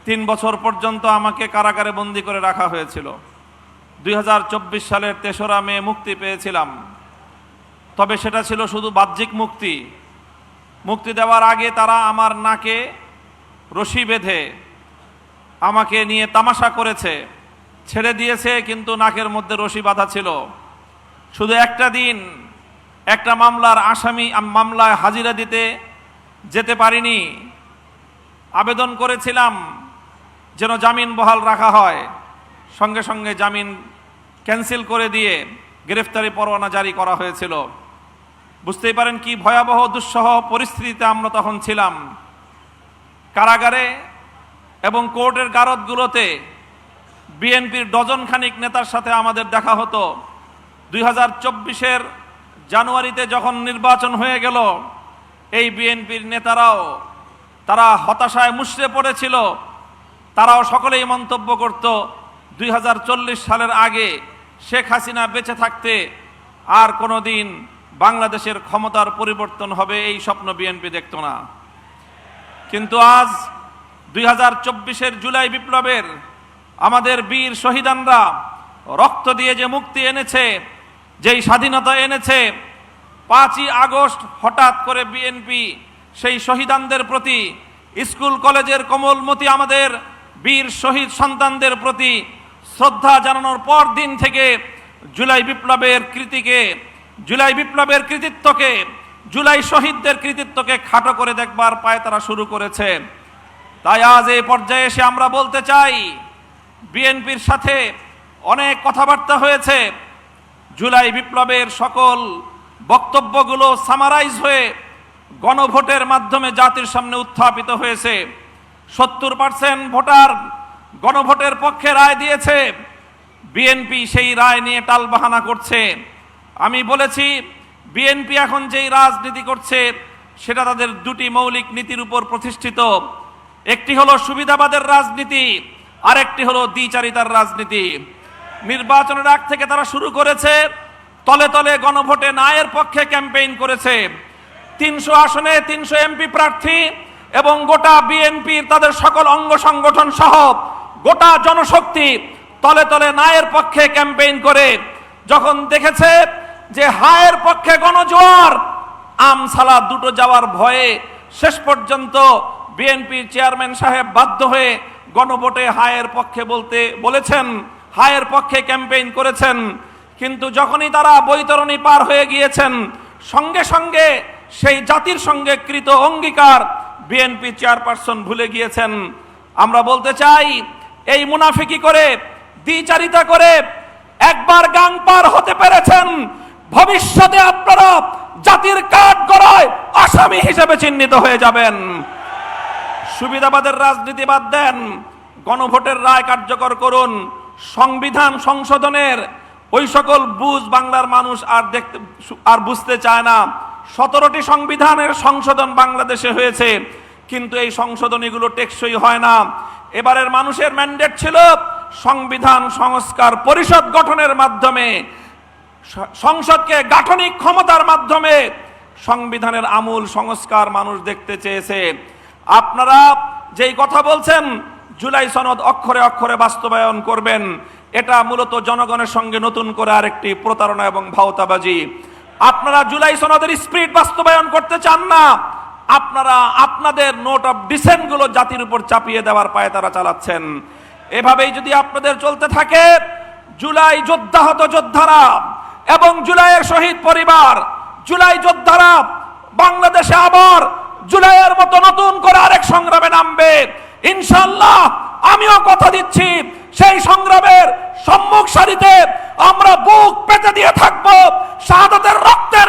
3 বছর পর্যন্ত আমাকে কারাগারে বন্দী করে রাখা হয়েছিল। 2024 সালের 3রা মে মুক্তি পেয়েছিলাম। তবে সেটা ছিল শুধু বাহ্যিক মুক্তি। মুক্তি দেওয়ার আগে তারা আমার নাকে রশি বেঁধে আমাকে নিয়ে তামাশা করেছে, ছেড়ে দিয়েছে, কিন্তু নাকের মধ্যে রশি বাঁধা ছিল। শুধু একটা দিন একটা মামলার আসামি মামলায় হাজিরা দিতে যেতে পারিনি। আবেদন করেছিলাম যেন জামিন বহাল রাখা হয়, সঙ্গে সঙ্গে জামিন ক্যান্সেল করে দিয়ে গ্রেফতারি পরোয়ানা জারি করা হয়েছিল। বুঝতেই পারেন কি ভয়াবহ দুঃসহ পরিস্থিতিতে আমরা তখন ছিলাম। কারাগারে এবং কোর্টের গারদগুলোতে বিএনপির ডজন খানিক নেতার সাথে আমাদের দেখা হতো। 2024-এর জানুয়ারিতে যখন নির্বাচন হয়ে গেল, এই বিএনপির নেতারাও তারা হতাশায় মুষড়ে পড়েছিল। তারাও সকলেই মন্তব্য করত 2040 সালের আগে শেখ হাসিনা বেঁচে থাকতে আর কোনোদিন বাংলাদেশের ক্ষমতার পরিবর্তন হবে এই স্বপ্ন বিএনপি দেখত না। কিন্তু আজ 2024-এর জুলাই বিপ্লবের আমাদের বীর শহীদানরা রক্ত দিয়ে যে মুক্তি এনেছে, যেই স্বাধীনতা এনেছে, 5ই আগস্ট হঠাৎ করে বিএনপি সেই শহীদানদের প্রতি, স্কুল কলেজের কোমলমতি আমাদের বীর শহীদ সন্তানদের প্রতি শ্রদ্ধা জানানোর পর দিন থেকে জুলাই বিপ্লবের কৃতিত্বকে, জুলাই শহীদদের কৃতিত্বকে খাটো করে দেখবার পায় তারা শুরু করেছে। তাই আজ এই পর্যায়ে এসে আমরা বলতে চাই, বিএনপির সাথে অনেক কথাবার্তা হয়েছে। জুলাই বিপ্লবের সকল বক্তব্যগুলো সামারাইজ হয়ে গণভোটের মাধ্যমে জাতির সামনে উত্থাপিত হয়েছে। 70% ভোটার গণভোটের পক্ষে রায় দিয়েছে। বিএনপি সেই রায় নিয়ে টালবাহানা করছে। আমি বলেছি, বিএনপি এখন যেই রাজনীতি করছে সেটা তাদের দুটি মৌলিক নীতির উপর প্রতিষ্ঠিত। একটি হলো সুবিধাবাদের রাজনীতি, আর একটি হলো দ্বিচারিতার রাজনীতি। নির্বাচনের আগ থেকে তারা শুরু করেছে তলে তলে গণভোটে নায়ের পক্ষে ক্যাম্পেইন করেছে। 300 আসনে 300 এমপি প্রার্থী এবং গোটা বিএনপির তাদের সকল অঙ্গ সংগঠন সহ গোটা জনশক্তি তলে তলে নায়ের পক্ষে ক্যাম্পেইন করে যখন দেখেছে যে হায়ের পক্ষে গণজোয়ার, আমসালা দুটো যাওয়ার ভয়ে শেষ পর্যন্ত বিএনপির চেয়ারম্যান সাহেব বাধ্য হয়ে গণভোটে হায়ের পক্ষে বলেছেন, হায়ের পক্ষে ক্যাম্পেইন করেছেন। কিন্তু যখনই তারা বৈতরণী পার হয়ে গিয়েছেন, সঙ্গে সঙ্গে সেই জাতির সঙ্গে কৃত অঙ্গীকার বিএনপি চেয়ারপারসন ভুলে গিয়েছেন। আমরা বলতে চাই, এই মুনাফিকি করে, দ্বিচারিতা করে একবার গাং পার হতে পেরেছেন, ভবিষ্যতে আপনারা জাতির কাঠগড়ায় আসামি হিসেবে চিহ্নিত হয়ে যাবেন। সুবিধাবাদের রাজনীতি বাদ দেন, গণভোটের রায় কার্যকর করুন। সংবিধান সংশোধনের ওই সকল বুঝ বাংলার মানুষ আর বুঝতে চায় না। 17টি সংবিধানের সংশোধন বাংলাদেশে হয়েছে, কিন্তু এই সংশোধনীগুলো টেকসই হয় না। এবারের মানুষের ম্যান্ডেট ছিল সংবিধান সংস্কার পরিষদ গঠনের মাধ্যমে, সংসদকে গাঠনিক ক্ষমতার মাধ্যমে সংবিধানের আমূল সংস্কার মানুষ দেখতে চেয়েছে। আপনারা যেই কথা বলছেন জুলাই সনদ অক্ষরে অক্ষরে বাস্তবায়ন করবেন, এটা মূলত জনগণের সঙ্গে নতুন করে আরেকটি প্রতারণা এবং ভাওতাবাজি। আপনারা জুলাই সনদের স্পিরিট বাস্তবায়ন করতে চান না। আপনারা আপনাদের নোট অফ ডিসেন্ট গুলো জাতির উপর চাপিয়ে দেওয়ার পায়ে তারা চালাচ্ছেন। এভাবেই যদি আপনাদের চলতে থাকে, জুলাই যোদ্ধাহত যোদ্ধারা এবং জুলাইয়ের শহীদ পরিবার, জুলাই যোদ্ধারা বাংলাদেশে আবার জুলাইয়ের মতো নতুন করে আরেক সংগ্রামে নামবে ইনশাআল্লাহ। আমিও কথা দিচ্ছি, সেই সংগ্রামের সম্মুখ সারিতে আমরা বুক পেতে দিয়ে থাকবো, শাহাদাতের রক্তের